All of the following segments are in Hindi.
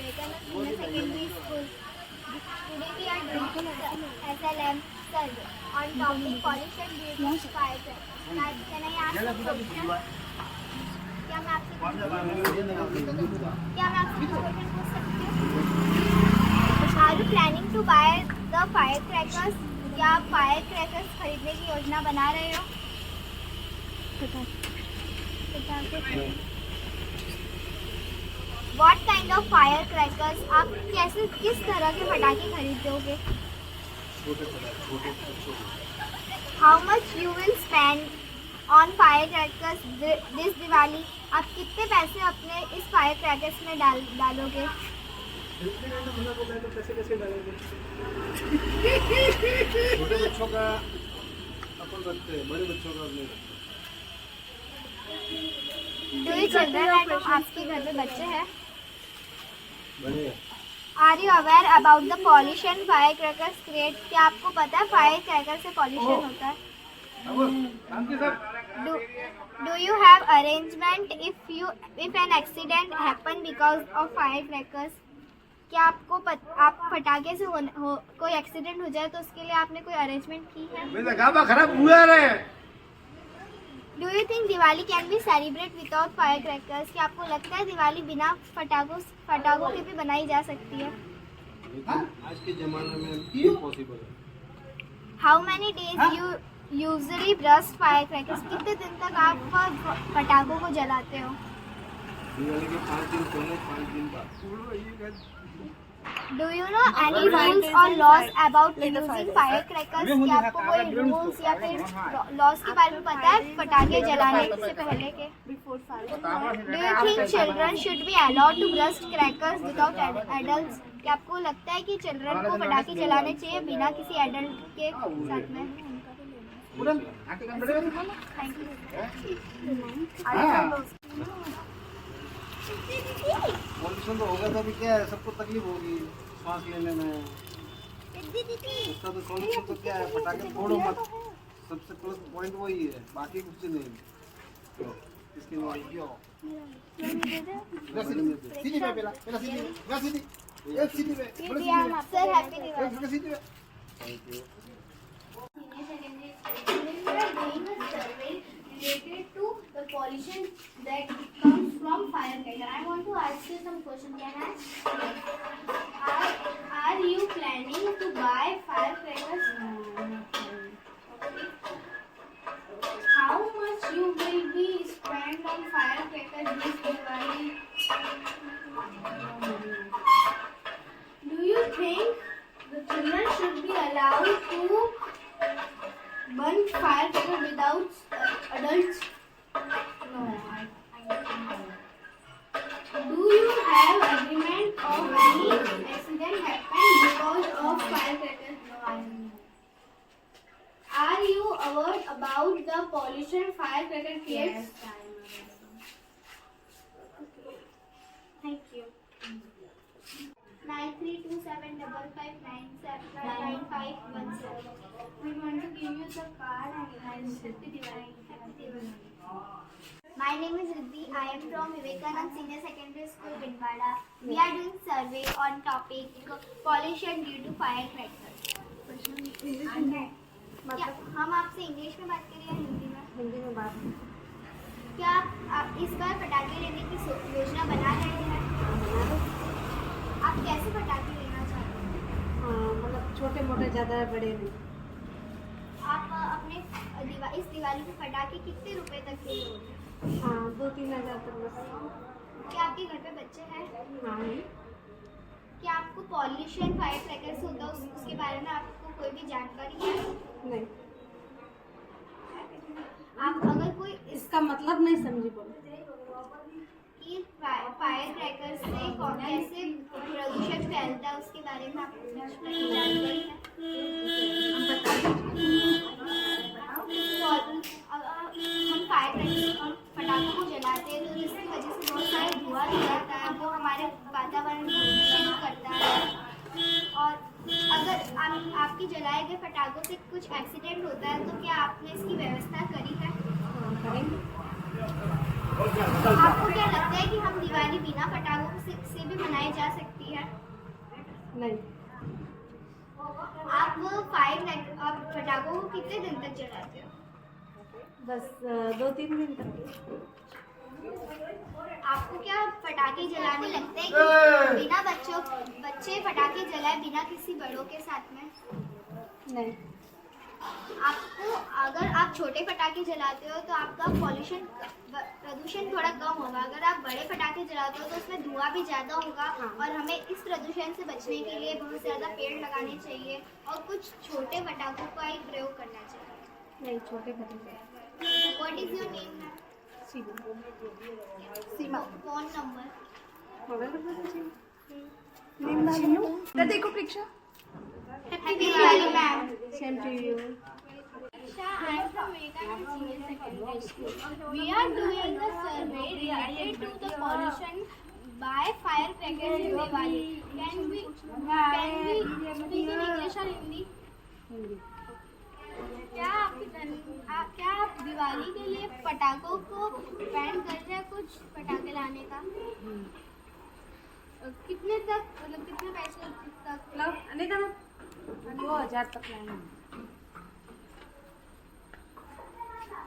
Vivekananda Senior Secondary School. Today we are doing SLM survey on topic pollution due to firecrackers. Can I ask a question? क्या मैं आपसे कुछ क्वेश्चन पूछ सकती हूँ? Are you planning to buy the firecrackers? क्या आप firecrackers खरीदने की योजना बना रहे हो? What kind of firecrackers? आप कैसे किस तरह के पटाखे खरीदोगे? How much you will spend on firecrackers this Diwali? आप कितने पैसे अपने इस firecrackers में डालोगे? छोटे बच्चों का अपन रखते हैं, बड़े बच्चों का नहीं। Do you children at home? आपके घर में बच्चे हैं? बड़े। Are you aware about the pollution firecrackers create? क्या आपको पता है firecrackers से pollution होता है? Do you have arrangement if an accident happen because of firecrackers? क्या आपको आप पटाखे से कोई एक्सीडेंट हो जाए तो उसके लिए आपने कोई अरेंजमेंट की है? मेरा गामा खराब हुआ रे। Do you think Diwali can be celebrate without firecrackers? क्या आपको लगता है दिवाली बिना पटाखों के भी बनाई जा सकती है? आज के जमाने में इम्पॉसिबल है। How many days you usually burst firecrackers? कितने दिन तक आप पटाखों को जलाते हो? दिवाली के 5 दिन पहले 5 दिन बाद। Do you know any rules or laws about using firecrackers? क्या आपको कोई rules या फिर laws के बारे में पता है पटाखे जलाने से पहले के? Do you think children should be allowed to burst crackers without adults? क्या आपको लगता है कि children को पटाखे जलाने चाहिए बिना किसी adult के साथ में? पॉल्यूशन तो होगा तो भी क्या है, सबको तकलीफ होगी सांस लेने में। उसका तो सॉल्यूशन तो क्या है, पटाखे फोड़ो मत, सबसे प्लस पॉइंट वही है, बाकी कुछ नहीं। तो इसके बाद क्या सीधी पे पहला सीधी एक सीधी पे सर हैप्पी दिवाली। सीधी पे। Thank you. Related to the pollution that comes from firecracker. I want to ask you some questions. Can I? Are you planning to buy firecrackers? How much you will be spend on firecrackers this Diwali? Do you think the children should be allowed to burn firecrackers without adults? No, I don't know. Do you have agreement of any accident happen because of firecrackers? No, I don't know. Are you aware about the pollution firecracker creates? Yes, I am. Okay. Thank you. 932755979517. We want to give you the card and Happy Diwali. My name is Riddhi. I am from Vivekananda Senior Secondary School, Bindwada. We are doing survey on topic pollution due to firecrackers. क्या हम आपसे इंग्लिश में बात करें या हिंदी में? हिंदी में बात। क्या आप इस बार पटाखे लेने की योजना बना रहे हैं? आप कैसे पटाखे लेना चाहते हैं? हाँ, मतलब छोटे मोटे, ज़्यादा बड़े नहीं। आप अपने इस दिवाली के पटाखे कितने रुपए तक के लोगे? हाँ, 2-3 हज़ार तक बस। क्या आपके घर पे बच्चे हैं? हाँ। क्या आपको पॉल्यूशन फायरक्रैकर्स होता है उसके बारे में आपको कोई भी जानकारी है? नहीं। आप अगर कोई इसका मतलब नहीं समझी बोलो। कि फायरक्रैकर से कैसे प्रदूषण फैलता है उसके बारे में आपको जानकारी है? हम पटाखों को जलाते हैं तो जिसकी वजह से बहुत सारा धुआं निकलता है, वो हमारे वातावरण को दूषित करता है। और अगर आपकी जलाए गए पटाखों से कुछ एक्सीडेंट होता है तो क्या आपने इसकी व्यवस्था करी है? करेंगे। आपको क्या लगता है कि हम दिवाली बिना पटाखों से भी मनाई जा सकती है? नहीं। आप पटाखों को कितने दिन तक जलाते हो? बस 2-3 दिन तक। आपको क्या पटाखे जलाने लगते हैं कि बिना बच्चे पटाखे जलाए बिना किसी बड़ों के साथ में? नहीं। आपको अगर आप छोटे पटाखे जलाते हो तो आपका प्रदूषण थोड़ा कम होगा। अगर आप बड़े पटाखे जलाते हो तो उसमें धुआं भी ज़्यादा होगा। और हमें इस प्रदूषण से बचने के लिए बहुत ज़्यादा पेड़ लगाने चाहिए और कुछ छोटे पटाखों का ही प्रयोग करना चाहिए। नहीं, छोटे पटाखे। What is your name? Seema. Phone number? Mobile number चाहिए। देखो परीक्षा। Happy Diwali ma'am. Same to you. I am from Vivekananda Senior Secondary School. We are doing a survey related to the pollution by firecrackers in Diwali. Can we speak in English or Hindi? क्या आप दिवाली के लिए पटाखों को बैन कर रहे हैं कुछ पटाखे लाने का? कितने तक, मतलब कितने पैसे तक? अनिता 2000 तक लाएंगे।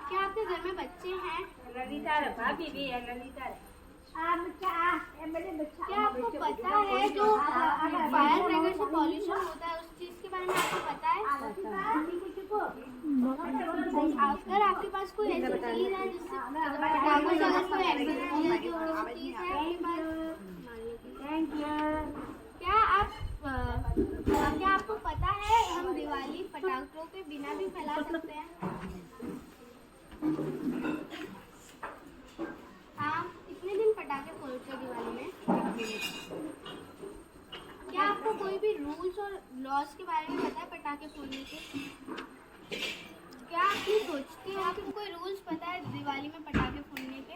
क्या आपके घर में बच्चे हैं? ललिता रे भाभी भी है, ललिता रे। क्या आपको पता है जो फायर क्रैकर से पॉल्यूशन होता है उस चीज के बारे में आपको पता है? अगर आपके पास कोई ऐसी चीज है जिससे पटाखों से अगर कोई एक्सीडेंट हो जाए तो वो चीज है आपके पास? Thank you. क्या आपको पता है हम दिवाली पटाखों के बिना भी फैला सकते हैं? आप कितने दिन पटाखे फोड़ते हो दिवाली में? क्या आपको कोई भी रूल्स और लॉज के बारे में पता है पटाखे फोड़ने के? क्या आप ये सोचते हैं आपको कोई रूल्स पता है दिवाली में पटाखे फोड़ने के?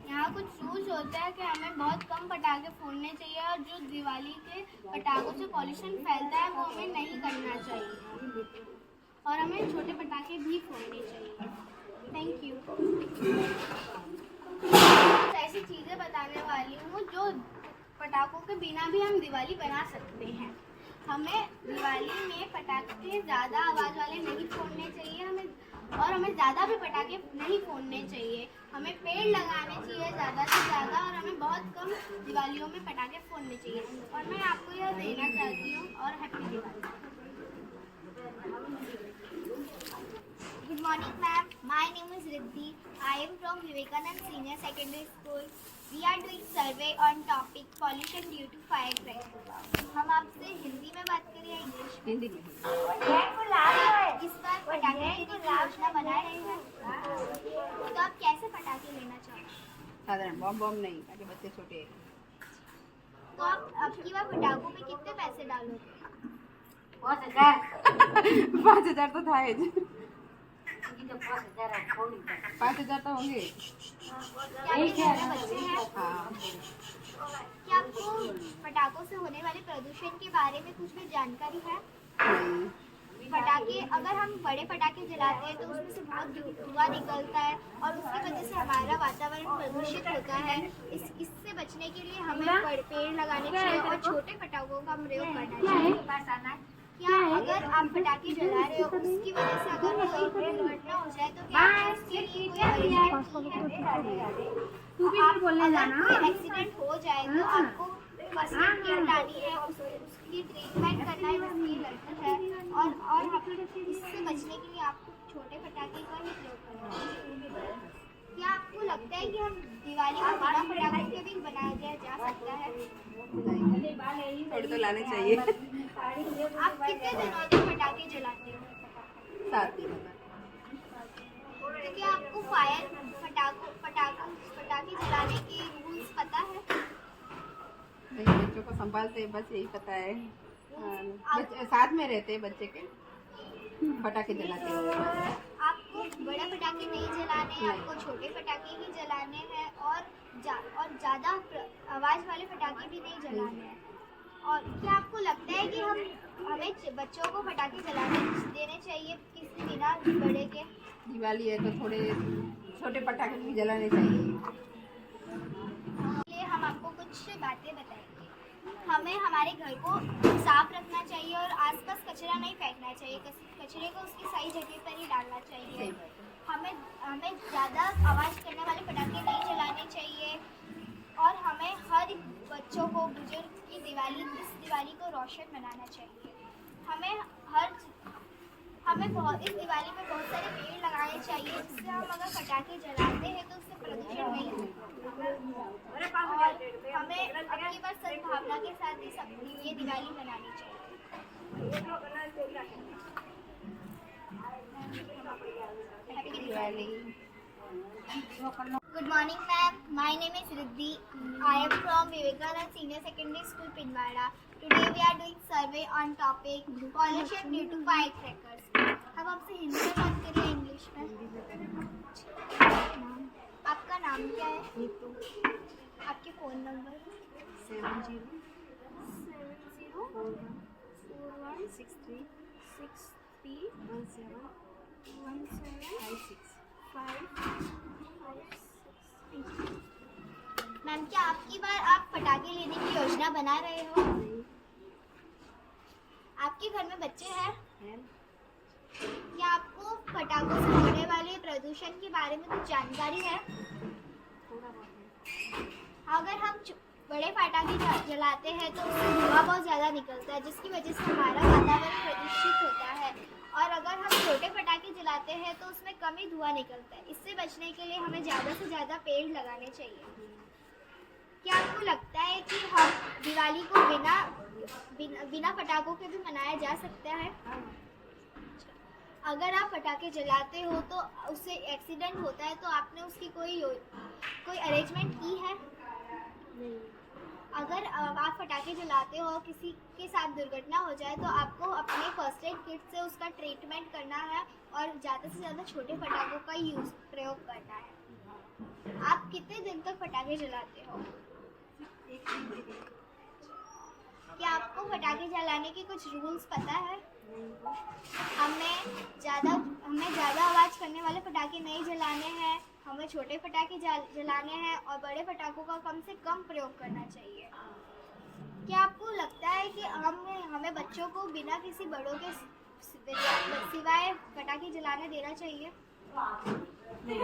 यहाँ कुछ रूल्स होता है कि हमें बहुत कम पटाखे फोड़ने चाहिए और जो दिवाली के पटाखों से पॉल्यूशन फैलता है वो हमें नहीं करना चाहिए और हमें छोटे पटाखे भी फोड़ने चाहिए। Thank you. कुछ ऐसी चीज़ें बताने वाली हूँ जो पटाखों के बिना भी हम दिवाली बना सकते हैं। हमें दिवाली में पटाखे ज़्यादा आवाज़ वाले नहीं फोड़ने चाहिए, हमें ज़्यादा भी पटाखे नहीं फोड़ने चाहिए। हमें पेड़ लगाने चाहिए ज़्यादा से ज़्यादा और हमें बहुत कम दिवालियों में पटाखे फोड़ने चाहिए। और मैं आपको यह देना चाहती हूँ और happy Diwali. Good morning, ma'am. My name is Riddhi. I am from Vivekananda Senior Secondary School. We are doing survey on topic pollution due to firecrackers. हम आपसे हिंदी में बात करें या इंग्लिश में? हिंदी में। इस बार पटाखे लेने की योजना बना रहे हैं, तो आप कैसे पटाखे लेना चाहोगे? साधारण बम नहीं, ताकि बच्चे छोटे हैं। तो आप अब की बार पटाखों में कितने पैसे डालोगे? 5000। 5000 तो था ही। 5000 तो होंगे। क्या आपके घर में बच्चे हैं? हाँ। क्या आपको पटाखों से होने वाले प्रदूषण के बारे में कुछ भी जानकारी है? पटाखे, अगर हम बड़े पटाखे जलाते हैं तो उसमें से बहुत धुआं निकलता है और उसकी वजह से हमारा वातावरण प्रदूषित होता है। इससे बचने के लिए हमें पेड़ लगाने चाहिए और छोटे पटाखों का प्रयोग करना चाहिए। क्या अगर आप पटाखे जला रहे हो उसकी वजह से अगर कोई दुर्घटना हो जाए तो क्या उसके लिए कोई एक्सीडेंट हो जाए तो आपको फर्स्ट एड किट लानी है, उसकी ट्रीटमेंट करना है जिसकी लगती है और इससे बचने के लिए आपको छोटे पटाखे का ही प्रयोग करना है। क्या आपको लगता है कि हम दिवाली को बिना पटाखों के भी बनाया जा सकता है? थोड़े तो लाने चाहिए। आप कितने दिनों तक पटाखे जलाते हो? 7 दिन। क्या आपको पटाखे जलाने के रूल्स पता है? नहीं, बच्चों को संभालते हैं, बस यही पता है। साथ में रहते हैं बच्चे के, पटाखे जलाते हैं। आपको बड़े पटाखे नहीं जलाने हैं, आपको छोटे पटाखे ही जलाने हैं और ज़्यादा आवाज़ वाले पटाखे भी नहीं जलाने हैं। और क्या आपको लगता है कि हमें बच्चों को पटाखे जलाने देने चाहिए किसी बिना बड़े के? दिवाली है तो थोड़े छोटे पटाखे भी जलाने चाहिए। हम आपको कुछ बातें बताएंगे। हमें हमारे घर को साफ रखना चाहिए और आसपास कचरा नहीं फेंकना चाहिए। कचरे को उसकी सही जगह पर ही डालना चाहिए। सही बात है। हमें ज़्यादा आवाज़ करने वाले पटाखे नहीं जलाने चाहिए और हमें हर बच्चों को, बुजुर्ग की इस दिवाली को रोशन बनाना चाहिए। इस दिवाली में बहुत सारे पेड़ लगाने चाहिए, जिससे हम अगर पटाखे जलाते हैं तो उससे प्रदूषण नहीं होता। और हमें अपनी बार सद्भावना के साथ ये दिवाली मनानी चाहिए। Happy Diwali. Good morning, ma'am. My name is Riddhi. I am from Vivekananda Senior Secondary School, Pinwada. Today we are doing survey on topic pollution due to firecrackers. हम आपसे हिंदी में बात करें इंग्लिश में? आपका नाम क्या है? नीतू। आपके फ़ोन नंबर? 70 41 63 63 17 56। 556। मैम, क्या आपकी बार आप पटाखे लेने की योजना बना रहे हो? आपके घर में बच्चे हैं? क्या आपको पटाखों से होने वाले प्रदूषण के बारे में कुछ जानकारी है? थोड़ा बहुत है। अगर हम बड़े पटाखे जलाते हैं तो उससे धुआं बहुत ज़्यादा निकलता है, जिसकी वजह से हमारा वातावरण प्रदूषित होता है। और अगर हम छोटे पटाखे जलाते हैं तो उसमें कम ही धुआं निकलता है। इससे बचने के लिए हमें ज़्यादा से ज़्यादा पेड़ लगाने चाहिए। क्या आपको लगता है कि हम दिवाली को बिना पटाखों के भी मनाया जा सकता है? अगर आप पटाखे जलाते हो तो उससे एक्सीडेंट होता है, तो आपने उसकी कोई अरेंजमेंट की है? नहीं। अगर आप पटाखे जलाते हो, किसी के साथ दुर्घटना हो जाए तो आपको अपने फर्स्ट एड किट से उसका ट्रीटमेंट करना है और ज़्यादा से ज़्यादा छोटे पटाखों का प्रयोग करना है। आप कितने दिन तक पटाखे जलाते हो? क्या आपको पटाखे जलाने के कुछ रूल्स पता है? हमें ज़्यादा आवाज़ करने वाले पटाखे नहीं जलाने हैं, हमें छोटे पटाखे जलाने हैं और बड़े पटाखों का कम से कम प्रयोग करना चाहिए। क्या आपको लगता है कि हमें बच्चों को बिना किसी बड़ों के सिवाय पटाखे जलाने देना चाहिए? नहीं।